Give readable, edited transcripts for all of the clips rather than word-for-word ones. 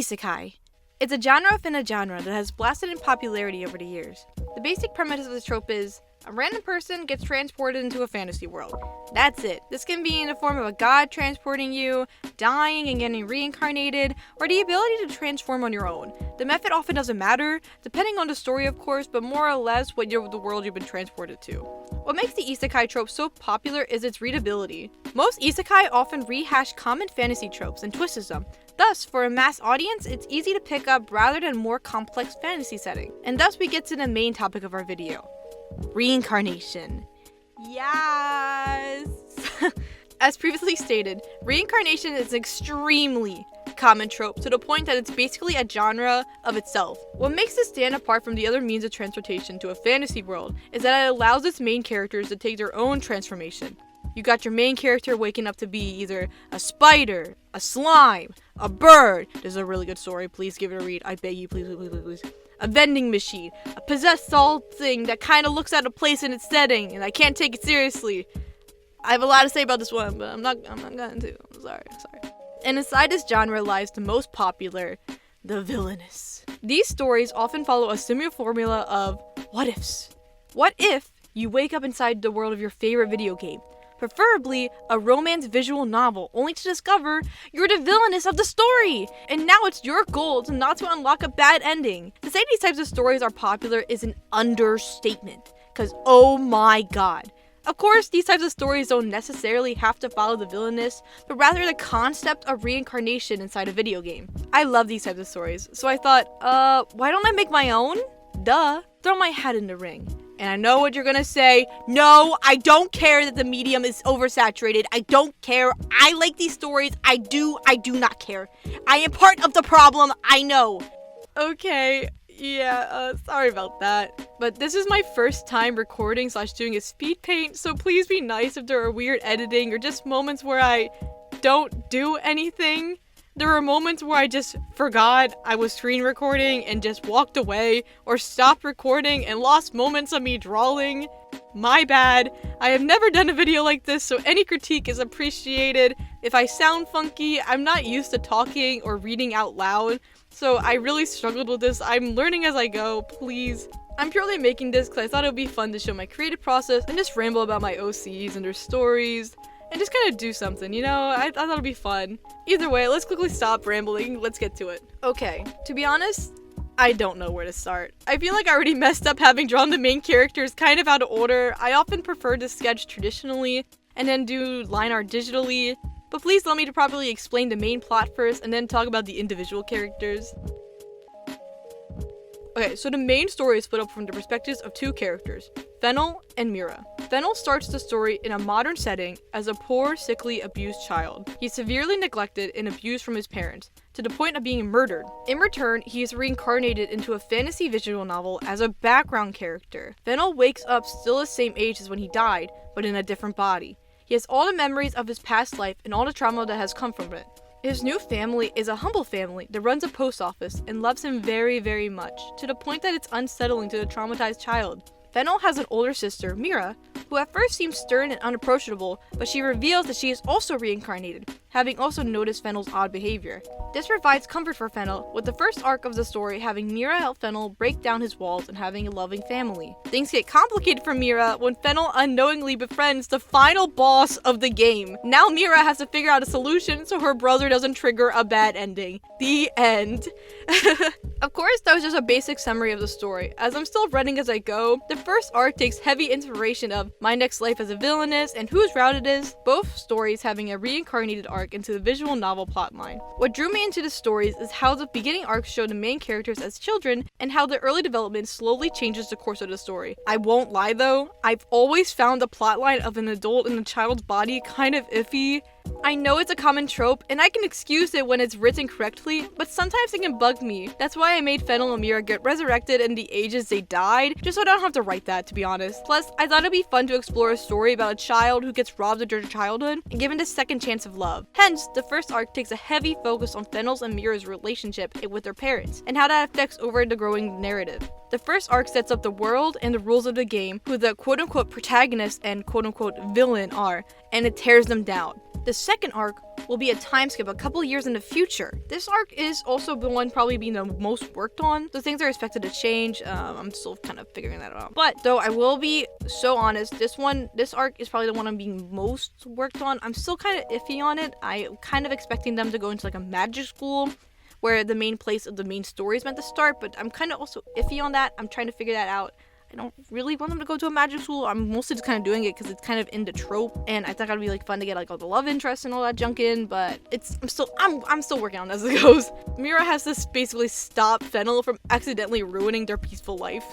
Isekai. It's a genre within a genre that has blasted in popularity over the years. The basic premise of the trope is a random person gets transported into a fantasy world. That's it. This can be in the form of a god transporting you, dying and getting reincarnated, or the ability to transform on your own. The method often doesn't matter, depending on the story of course, but more or less the world you've been transported to. What makes the isekai trope so popular is its readability. Most isekai often rehash common fantasy tropes and twist them. Thus, for a mass audience, it's easy to pick up rather than more complex fantasy setting. And thus we get to the main topic of our video. Reincarnation. Yes! As previously stated, reincarnation is an extremely common trope to the point that it's basically a genre of itself. What makes it stand apart from the other means of transportation to a fantasy world is that it allows its main characters to take their own transformation. You got your main character waking up to be either a spider, a slime, a bird. This is a really good story. Please give it a read. I beg you, please, please, please, please. A vending machine, a possessed doll thing that kind of looks out of place in its setting, and I can't take it seriously. I have a lot to say about this one, but I'm not going to. I'm sorry. And inside this genre lies the most popular, the Villainess. These stories often follow a similar formula of what ifs. What if you wake up inside the world of your favorite video game? Preferably a romance visual novel, only to discover you're the villainess of the story! And now it's your goal not to unlock a bad ending. To say these types of stories are popular is an understatement, cause oh my god. Of course, these types of stories don't necessarily have to follow the villainess, but rather the concept of reincarnation inside a video game. I love these types of stories, so I thought, why don't I make my own? Duh. Throw my hat in the ring. And I know what you're gonna say. No, I don't care that the medium is oversaturated. I don't care. I like these stories. I do not care. I am part of the problem. I know. Okay, yeah, sorry about that. But this is my first time recording / doing a speed paint, so please be nice if there are weird editing or just moments where I don't do anything. There were moments where I just forgot I was screen recording and just walked away, or stopped recording and lost moments of me drawing. My bad. I have never done a video like this, so any critique is appreciated. If I sound funky, I'm not used to talking or reading out loud, so I really struggled with this. I'm learning as I go, please. I'm purely making this because I thought it would be fun to show my creative process and just ramble about my OCs and their stories. And just kind of do something, you know? I thought it'd be fun. Either way, let's quickly stop rambling. Let's get to it. Okay, to be honest, I don't know where to start. I feel like I already messed up having drawn the main characters kind of out of order. I often prefer to sketch traditionally and then do line art digitally. But please allow me to properly explain the main plot first and then talk about the individual characters. Okay, so the main story is split up from the perspectives of two characters, Fennel and Meera. Fennel starts the story in a modern setting as a poor, sickly, abused child. He's severely neglected and abused from his parents, to the point of being murdered. In return, he is reincarnated into a fantasy visual novel as a background character. Fennel wakes up still the same age as when he died, but in a different body. He has all the memories of his past life and all the trauma that has come from it. His new family is a humble family that runs a post office and loves him very, very much, to the point that it's unsettling to the traumatized child. Fennel has an older sister, Meera, who at first seems stern and unapproachable, but she reveals that she is also reincarnated, having also noticed Fennel's odd behavior. This provides comfort for Fennel, with the first arc of the story having Meera help Fennel break down his walls and having a loving family. Things get complicated for Meera when Fennel unknowingly befriends the final boss of the game. Now Meera has to figure out a solution so her brother doesn't trigger a bad ending. The end. Of course, that was just a basic summary of the story. As I'm still running as I go, the first arc takes heavy inspiration of My Next Life as a Villainess and Whose Route It Is, both stories having a reincarnated arc into the visual novel plotline. What drew me into the stories is how the beginning arcs show the main characters as children and how the early development slowly changes the course of the story. I won't lie though, I've always found the plotline of an adult in a child's body kind of iffy. I know it's a common trope, and I can excuse it when it's written correctly, but sometimes it can bug me. That's why I made Fennel and Meera get resurrected in the ages they died, just so I don't have to write that, to be honest. Plus, I thought it'd be fun to explore a story about a child who gets robbed of their childhood and given a second chance of love. Hence, the first arc takes a heavy focus on Fennel's and Meera's relationship with their parents, and how that affects over the growing narrative. The first arc sets up the world and the rules of the game, who the quote-unquote protagonist and quote-unquote villain are, and it tears them down. The second arc will be a time skip a couple years in the future. This arc is also the one probably being the most worked on, so things are expected to change. I'm still kind of figuring that out. But though I will be so honest, this arc is probably the one I'm being most worked on. I'm still kind of iffy on it. I'm kind of expecting them to go into like a magic school where the main place of the main story is meant to start, but I'm kind of also iffy on that. I'm trying to figure that out. I don't really want them to go to a magic school. I'm mostly just kind of doing it because it's kind of in the trope, and I thought it'd be like fun to get like all the love interest and all that junk in. But I'm still working on it as it goes. Meera has to basically stop Fennel from accidentally ruining their peaceful life.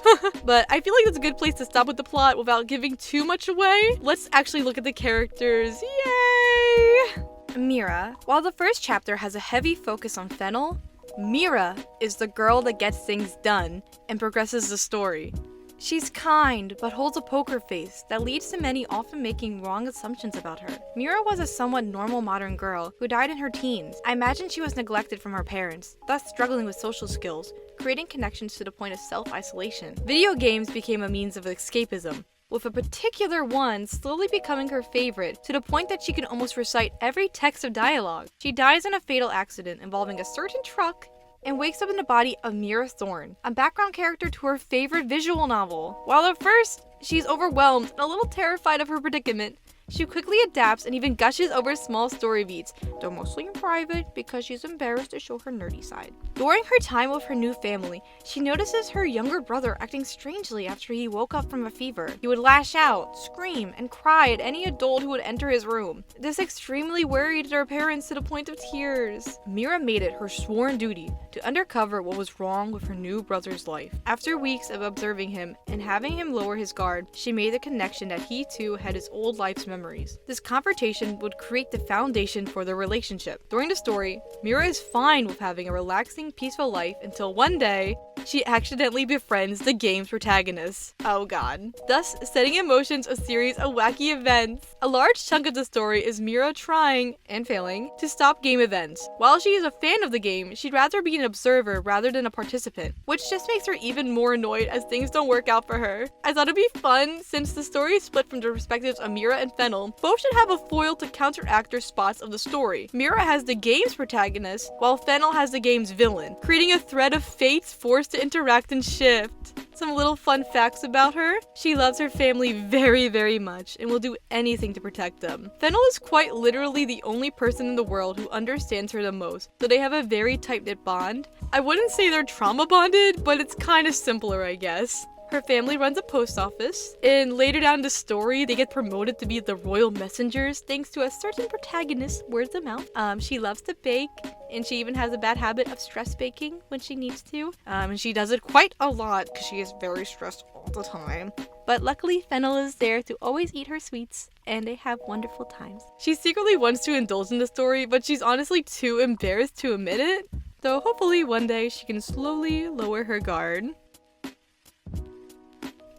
But I feel like that's a good place to stop with the plot without giving too much away. Let's actually look at the characters. Yay! Meera. While the first chapter has a heavy focus on Fennel, Meera is the girl that gets things done and progresses the story. She's kind, but holds a poker face that leads to many often making wrong assumptions about her. Meera was a somewhat normal modern girl who died in her teens. I imagine she was neglected from her parents, thus struggling with social skills, creating connections to the point of self-isolation. Video games became a means of escapism, with a particular one slowly becoming her favorite to the point that she can almost recite every text of dialogue. She dies in a fatal accident involving a certain truck and wakes up in the body of Meera Thorne, a background character to her favorite visual novel. While at first, she's overwhelmed and a little terrified of her predicament, she quickly adapts and even gushes over small story beats, though mostly in private because she's embarrassed to show her nerdy side. During her time with her new family, she notices her younger brother acting strangely after he woke up from a fever. He would lash out, scream, and cry at any adult who would enter his room. This extremely worried her parents to the point of tears. Meera made it her sworn duty to uncover what was wrong with her new brother's life. After weeks of observing him and having him lower his guard, she made the connection that he too had his old life's memories. This confrontation would create the foundation for their relationship. During the story, Meera is fine with having a relaxing, peaceful life until one day, she accidentally befriends the game's protagonist. Oh god. Thus, setting in motion a series of wacky events. A large chunk of the story is Meera trying, and failing, to stop game events. While she is a fan of the game, she'd rather be an observer rather than a participant, which just makes her even more annoyed as things don't work out for her. I thought it'd be fun, since the story is split from the perspectives of Meera and Fennel. Both should have a foil to counteract their spots of the story. Meera has the game's protagonist, while Fennel has the game's villain, creating a thread of fates forced to interact and shift. Some little fun facts about her. She loves her family very, very much and will do anything to protect them. Fennel is quite literally the only person in the world who understands her the most, so they have a very tight-knit bond. I wouldn't say they're trauma bonded, but it's kind of simpler, I guess. Her family runs a post office, and later down the story, they get promoted to be the royal messengers thanks to a certain protagonist, word of mouth. She loves to bake, and she even has a bad habit of stress baking when she needs to. And she does it quite a lot because she is very stressed all the time. But luckily, Fennel is there to always eat her sweets, and they have wonderful times. She secretly wants to indulge in the story, but she's honestly too embarrassed to admit it. Though hopefully one day she can slowly lower her guard.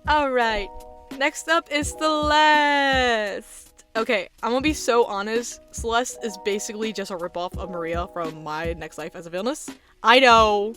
Alright, next up is Celeste. Okay, I'm gonna be so honest, Celeste is basically just a ripoff of Maria from My Next Life as a Villainess. I know.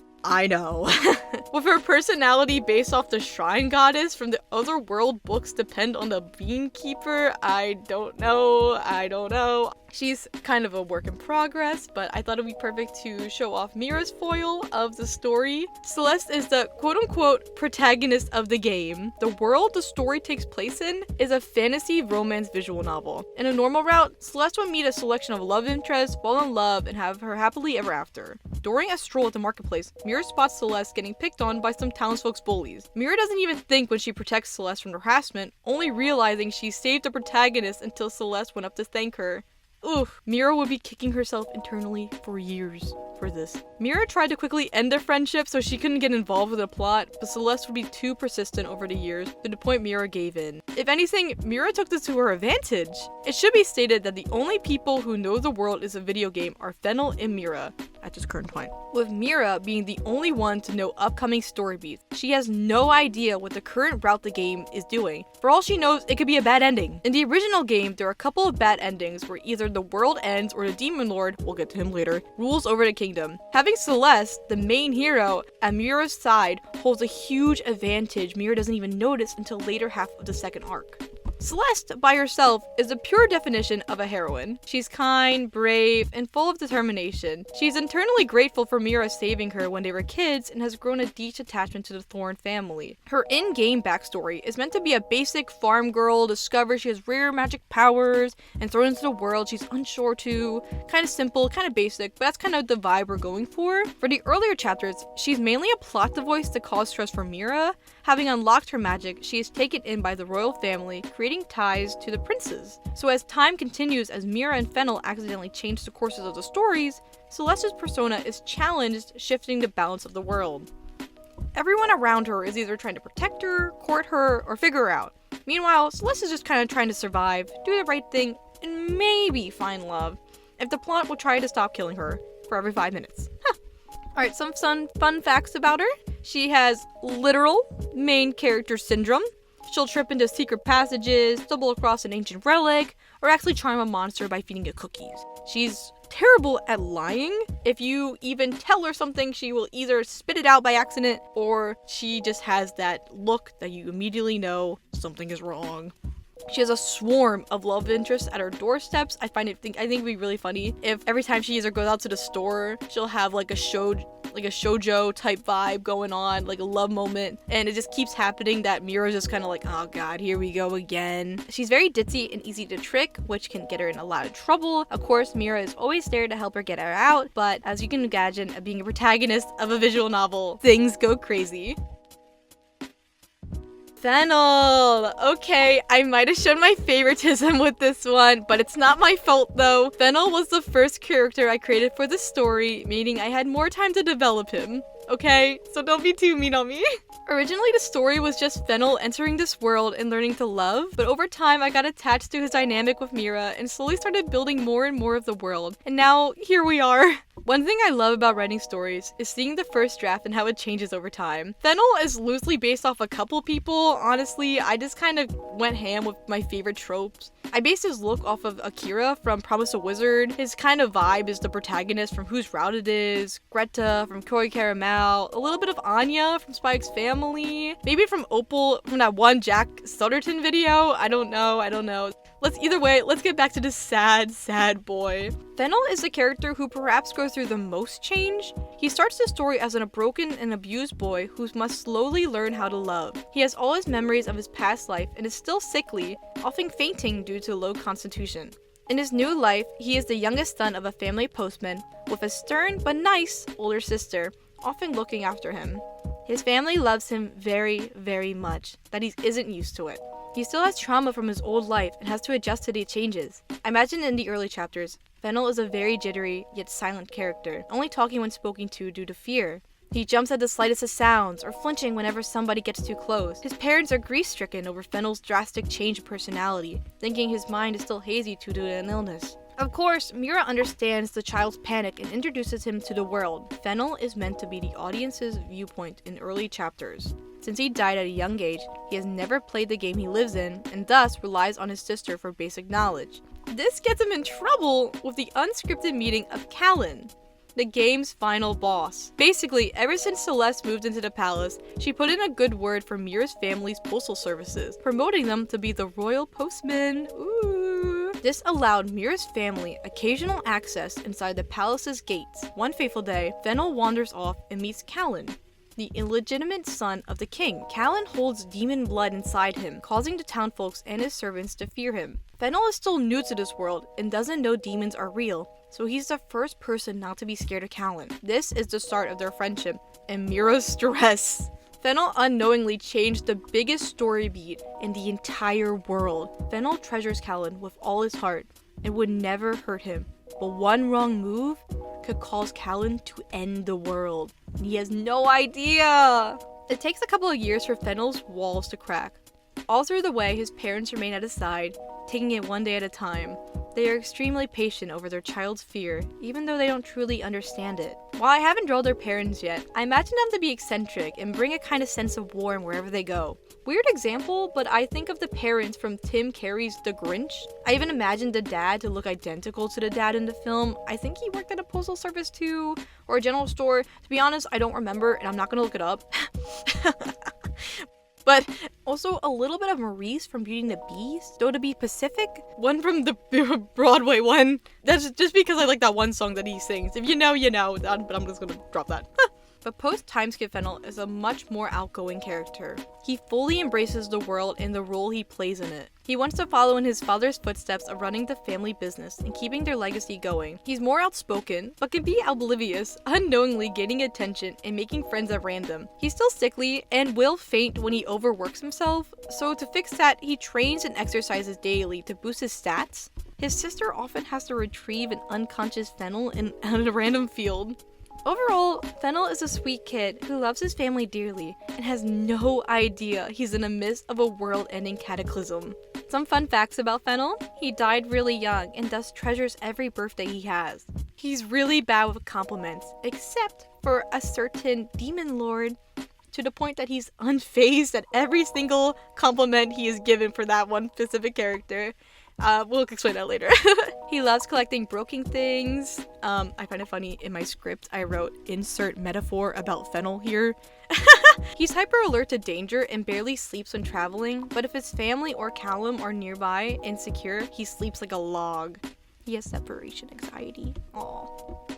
With her personality based off the shrine goddess from the Otherworld books depend on the beekeeper, I don't know. She's kind of a work in progress, but I thought it'd be perfect to show off Meera's foil of the story. Celeste is the quote-unquote protagonist of the game. The world the story takes place in is a fantasy romance visual novel. In a normal route, Celeste would meet a selection of love interests, fall in love, and have her happily ever after. During a stroll at the marketplace, Meera spots Celeste getting picked on by some townsfolk's bullies. Meera doesn't even think when she protects Celeste from harassment, only realizing she saved the protagonist until Celeste went up to thank her. Oof, Meera would be kicking herself internally for years for this. Meera tried to quickly end their friendship so she couldn't get involved with the plot, but Celeste would be too persistent over the years to the point Meera gave in. If anything, Meera took this to her advantage. It should be stated that the only people who know the world is a video game are Fennel and Meera at this current point, with Meera being the only one to know upcoming story beats. She has no idea what the current route the game is doing. For all she knows, it could be a bad ending. In the original game, there are a couple of bad endings where either the world ends or the demon lord, we'll get to him later, rules over the kingdom. Having Celeste, the main hero, at Meera's side holds a huge advantage Meera doesn't even notice until later half of the second arc. Celeste, by herself, is the pure definition of a heroine. She's kind, brave, and full of determination. She's internally grateful for Meera saving her when they were kids and has grown a deep attachment to the Thorn family. Her in-game backstory is meant to be a basic farm girl, discovers she has rare magic powers, and thrown into the world she's unsure to. Kind of simple, kind of basic, but that's kind of the vibe we're going for. For the earlier chapters, she's mainly a plot device to cause stress for Meera. Having unlocked her magic, she is taken in by the royal family, creating ties to the princes. So as time continues, as Meera and Fennel accidentally change the courses of the stories, Celeste's persona is challenged, shifting the balance of the world. Everyone around her is either trying to protect her, court her, or figure her out. Meanwhile, Celeste is just kind of trying to survive, do the right thing, and maybe find love, if the plot will try to stop killing her for every 5 minutes. Alright, some fun facts about her. She has literal main character syndrome. She'll trip into secret passages, stumble across an ancient relic, or actually charm a monster by feeding it cookies. She's terrible at lying. If you even tell her something, she will either spit it out by accident, or she just has that look that you immediately know something is wrong. She has a swarm of love interests at her doorsteps. I think it'd be really funny if every time she either goes out to the store, she'll have like a shoujo type vibe going on, like a love moment, and it just keeps happening that Meera's just kind of like, oh god, here we go again. She's very ditzy and easy to trick, which can get her in a lot of trouble. Of course, Meera is always there to help her get her out, but as you can imagine, being a protagonist of a visual novel, things go crazy. Fennel! Okay, I might have shown my favoritism with this one, but it's not my fault though. Fennel was the first character I created for the story, meaning I had more time to develop him. Okay, so don't be too mean on me. Originally, the story was just Fennel entering this world and learning to love, but over time I got attached to his dynamic with Meera and slowly started building more and more of the world. And now, here we are. One thing I love about writing stories is seeing the first draft and how it changes over time. Fennel is loosely based off a couple people. Honestly, I just kind of went ham with my favorite tropes. I based his look off of Akira from Promise a Wizard. His kind of vibe is the protagonist from Whose Route It Is, Greta from Koi Caramel, a little bit of Anya from Spy X Family, maybe from Opal from that one Jack Sutterton video. I don't know. Either way, let's get back to this sad boy. Fennel is the character who perhaps goes through the most change. He starts the story as a broken and abused boy who must slowly learn how to love. He has all his memories of his past life and is still sickly, often fainting due to low constitution. In his new life, he is the youngest son of a family postman with a stern but nice older sister, often looking after him. His family loves him very, very much, that he isn't used to it. He still has trauma from his old life and has to adjust to the changes. I imagine in the early chapters, Fennel is a very jittery yet silent character, only talking when spoken to due to fear. He jumps at the slightest of sounds or flinching whenever somebody gets too close. His parents are grief-stricken over Fennel's drastic change of personality, thinking his mind is still hazy due to an illness. Of course, Meera understands the child's panic and introduces him to the world. Fennel is meant to be the audience's viewpoint in early chapters. Since he died at a young age, he has never played the game he lives in, and thus relies on his sister for basic knowledge. This gets him in trouble with the unscripted meeting of Callum, the game's final boss. Basically, ever since Celeste moved into the palace, she put in a good word for Meera's family's postal services, promoting them to be the royal postman. Ooh. This allowed Meera's family occasional access inside the palace's gates. One fateful day, Fennel wanders off and meets Callum, the illegitimate son of the king. Callum holds demon blood inside him, causing the townfolks and his servants to fear him. Fennel is still new to this world and doesn't know demons are real, so he's the first person not to be scared of Callum. This is the start of their friendship and Meera's stress. Fennel unknowingly changed the biggest story beat in the entire world. Fennel treasures Callum with all his heart and would never hurt him, but one wrong move could cause Callum to end the world. And he has no idea! It takes a couple of years for Fennel's walls to crack. All through the way, his parents remain at his side, taking it one day at a time. They are extremely patient over their child's fear, even though they don't truly understand it. While I haven't drawn their parents yet, I imagine them to be eccentric and bring a kind of sense of warmth wherever they go. Weird example, but I think of the parents from Tim Curry's The Grinch. I even imagined the dad to look identical to the dad in the film. I think he worked at a postal service too, or a general store. To be honest, I don't remember, and I'm not gonna look it up. But also a little bit of Maurice from Beauty and the Beast, though to be Pacific, one from the Broadway one. That's just because I like that one song that he sings. If you know, you know, but I'm just gonna drop that. But post-timeskip Fennel is a much more outgoing character. He fully embraces the world and the role he plays in it. He wants to follow in his father's footsteps of running the family business and keeping their legacy going. He's more outspoken, but can be oblivious, unknowingly gaining attention and making friends at random. He's still sickly and will faint when he overworks himself, so to fix that, he trains and exercises daily to boost his stats. His sister often has to retrieve an unconscious Fennel in a random field. Overall, Fennel is a sweet kid who loves his family dearly and has no idea he's in the midst of a world-ending cataclysm. Some fun facts about Fennel: he died really young and thus treasures every birthday he has. He's really bad with compliments, except for a certain demon lord, to the point that he's unfazed at every single compliment he is given for that one specific character. We'll explain that later. He loves collecting broken things. I find it funny, in my script I wrote insert metaphor about Fennel here. He's hyper alert to danger and barely sleeps when traveling, but if his family or Callum are nearby and secure, he sleeps like a log. He has separation anxiety. Aww.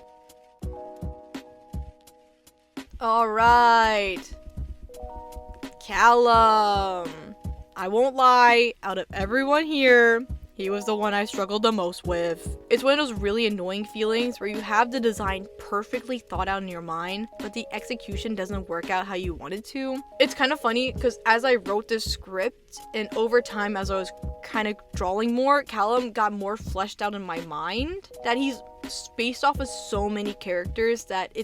Alright. Callum. I won't lie, out of everyone here, he was the one I struggled the most with. It's one of those really annoying feelings where you have the design perfectly thought out in your mind, but the execution doesn't work out how you want it to. It's kind of funny because as I wrote this script and over time as I was kind of drawing more, Callum got more fleshed out in my mind, that he's based off of so many characters that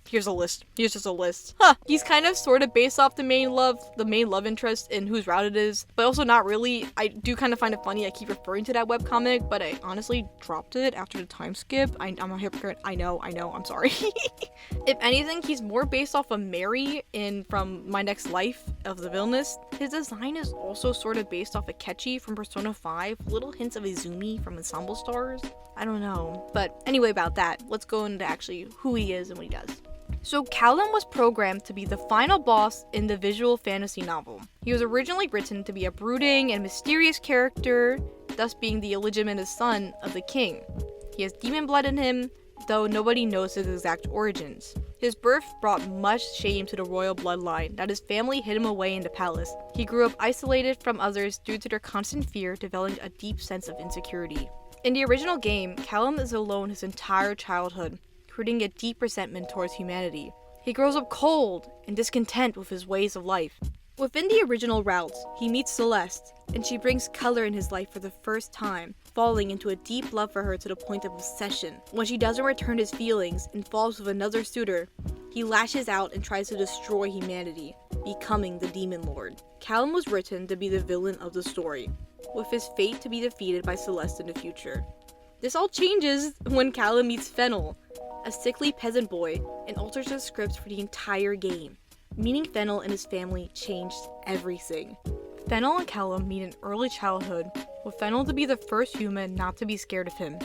here's a list. Here's just a list. He's kind of sort of based off the main love interest in whose route it is, but also not really. I do kind of find it funny I keep referring to that webcomic, but I honestly dropped it after the time skip. I'm a hypocrite. I know, I'm sorry. If anything, he's more based off of Mary from My Next Life of the Villainess. His design is also sort of based off of Ketchy from Persona 5, little hints of Izumi from Ensemble Stars. I don't know. But anyway, about that, let's go into actually who he is and what he does. So Callum was programmed to be the final boss in the visual fantasy novel. He was originally written to be a brooding and mysterious character, thus being the illegitimate son of the king. He has demon blood in him, though nobody knows his exact origins. His birth brought much shame to the royal bloodline that his family hid him away in the palace. He grew up isolated from others due to their constant fear, developing a deep sense of insecurity. In the original game, Callum is alone his entire childhood, creating a deep resentment towards humanity. He grows up cold and discontent with his ways of life. Within the original routes, he meets Celeste, and she brings color in his life for the first time, falling into a deep love for her to the point of obsession. When she doesn't return his feelings and falls with another suitor, he lashes out and tries to destroy humanity, becoming the Demon Lord. Callum was written to be the villain of the story, with his fate to be defeated by Celeste in the future. This all changes when Callum meets Fennel, a sickly peasant boy, and alters the script for the entire game. Meeting Fennel and his family changed everything. Fennel and Callum meet in early childhood, with Fennel to be the first human not to be scared of him.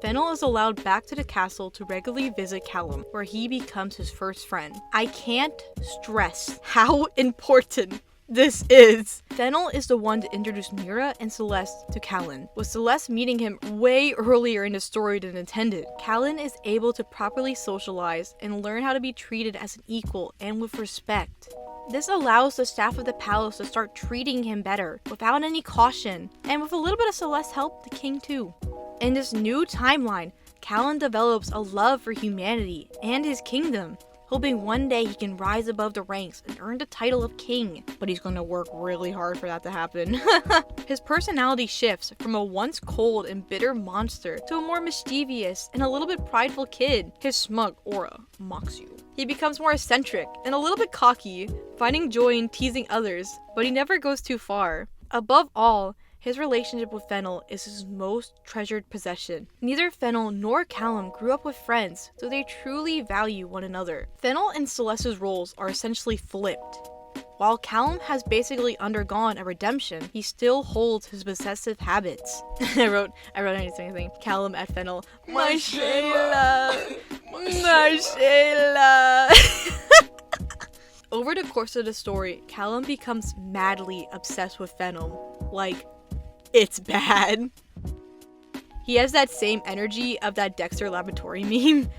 Fennel is allowed back to the castle to regularly visit Callum, where he becomes his first friend. I can't stress how important this is. Fennel is the one to introduce Meera and Celeste to Callum, with Celeste meeting him way earlier in the story than intended. Callum is able to properly socialize and learn how to be treated as an equal and with respect. This allows the staff of the palace to start treating him better, without any caution, and with a little bit of Celeste's help, the king too. In this new timeline, Callum develops a love for humanity and his kingdom, hoping one day he can rise above the ranks and earn the title of king, but he's going to work really hard for that to happen. His personality shifts from a once cold and bitter monster to a more mischievous and a little bit prideful kid. His smug aura mocks you. He becomes more eccentric and a little bit cocky, finding joy in teasing others, but he never goes too far. Above all, his relationship with Fennel is his most treasured possession. Neither Fennel nor Callum grew up with friends, so they truly value one another. Fennel and Celeste's roles are essentially flipped. While Callum has basically undergone a redemption, he still holds his possessive habits. I wrote anything. Callum at Fennel. My Shayla! My Shayla! Over the course of the story, Callum becomes madly obsessed with Fennel. Like, it's bad. He has that same energy of that Dexter Laboratory meme.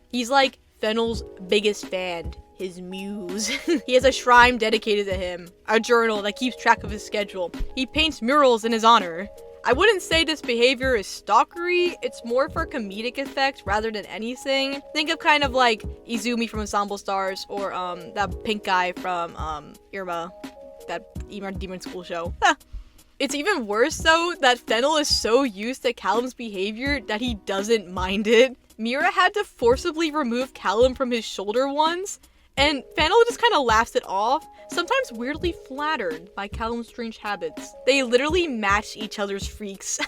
He's like Fennel's biggest fan, his muse. He has a shrine dedicated to him, a journal that keeps track of his schedule. He paints murals in his honor. I wouldn't say this behavior is stalkery, it's more for comedic effect rather than anything. Think of kind of like Izumi from Ensemble Stars, or that pink guy from Irma, that Demon School show. It's even worse though that Fennel is so used to Callum's behavior that he doesn't mind it. Meera had to forcibly remove Callum from his shoulder once, and Fennel just kind of laughs it off, sometimes weirdly flattered by Callum's strange habits. They literally match each other's freaks.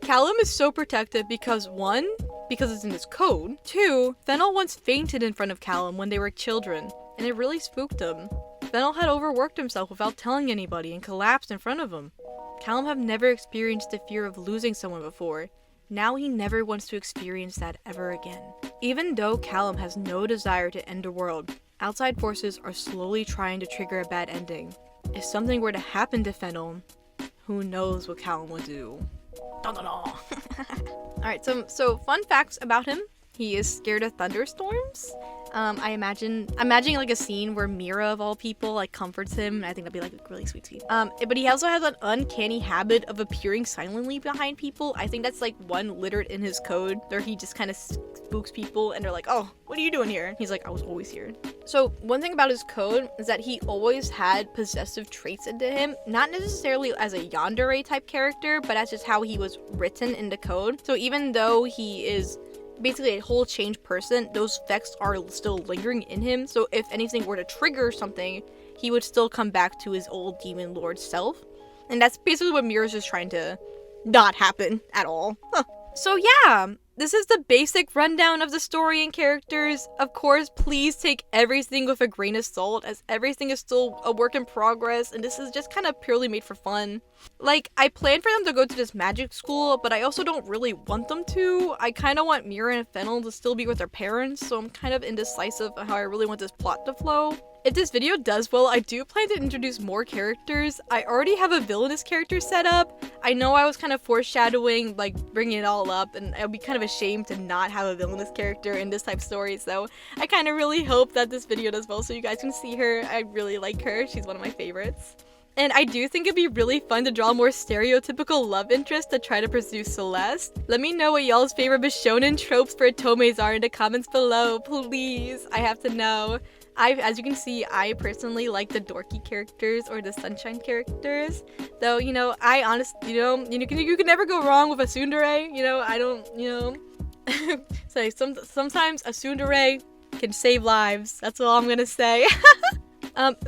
Callum is so protective because 1, because it's in his code. 2, Fennel once fainted in front of Callum when they were children, and it really spooked him. Fennel had overworked himself without telling anybody and collapsed in front of him. Callum had never experienced the fear of losing someone before. Now he never wants to experience that ever again. Even though Callum has no desire to end the world, outside forces are slowly trying to trigger a bad ending. If something were to happen to Fennel, who knows what Callum would do. Dun, dun, dun. Alright, so fun facts about him. He is scared of thunderstorms. I'm imagining like a scene where Meera of all people like comforts him, and I think that'd be like a really sweet scene. But he also has an uncanny habit of appearing silently behind people. I think that's like one littered in his code, where he just kind of spooks people and they're like, oh, what are you doing here? He's like, I was always here. So one thing about his code is that he always had possessive traits into him, not necessarily as a yandere type character, but as just how he was written in the code. So even though he is basically a whole changed person, those effects are still lingering in him, so if anything were to trigger something, he would still come back to his old demon lord self. And that's basically what Meera's just trying to not happen at all. So yeah, this is the basic rundown of the story and characters. Of course, please take everything with a grain of salt, as everything is still a work in progress, and this is just kind of purely made for fun. Like, I plan for them to go to this magic school, but I also don't really want them to. I kind of want Meera and Fennel to still be with their parents, so I'm kind of indecisive of how I really want this plot to flow. If this video does well, I do plan to introduce more characters. I already have a Villainess character set up. I know I was kind of foreshadowing, like, bringing it all up, and I'd be kind of ashamed to not have a Villainess character in this type of story, so I kind of really hope that this video does well so you guys can see her. I really like her. She's one of my favorites. And I do think it'd be really fun to draw more stereotypical love interest to try to pursue Celeste. Let me know what y'all's favorite Bishonen tropes for otomes are in the comments below, please. I have to know. As you can see, I personally like the dorky characters or the sunshine characters. Though, you know, I honestly, you can never go wrong with a tsundere. You know, I don't, so sometimes a tsundere can save lives. That's all I'm gonna say.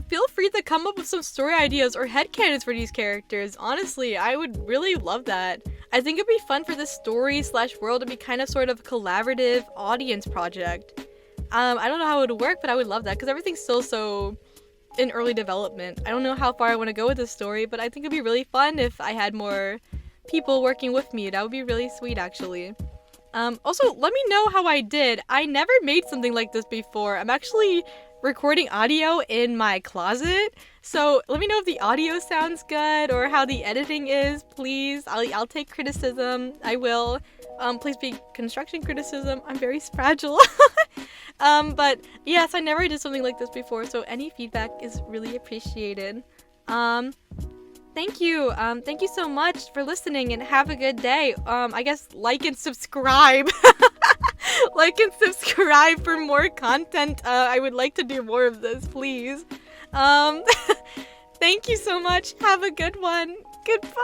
Feel free to come up with some story ideas or headcanons for these characters. Honestly, I would really love that. I think it'd be fun for this story/world to be kind of sort of a collaborative audience project. I don't know how it would work, but I would love that because everything's still so in early development. I don't know how far I want to go with this story, but I think it'd be really fun if I had more people working with me. That would be really sweet, actually. Also, let me know how I did. I never made something like this before. I'm actually recording audio in my closet, so let me know if the audio sounds good or how the editing is, please. I'll take criticism. I will. Please be construction criticism. I'm very fragile. But yes, I never did something like this before, so any feedback is really appreciated. Thank you. Thank you so much for listening and have a good day. I guess like and subscribe. Like and subscribe for more content. I would like to do more of this, please. Thank you so much. Have a good one. Goodbye.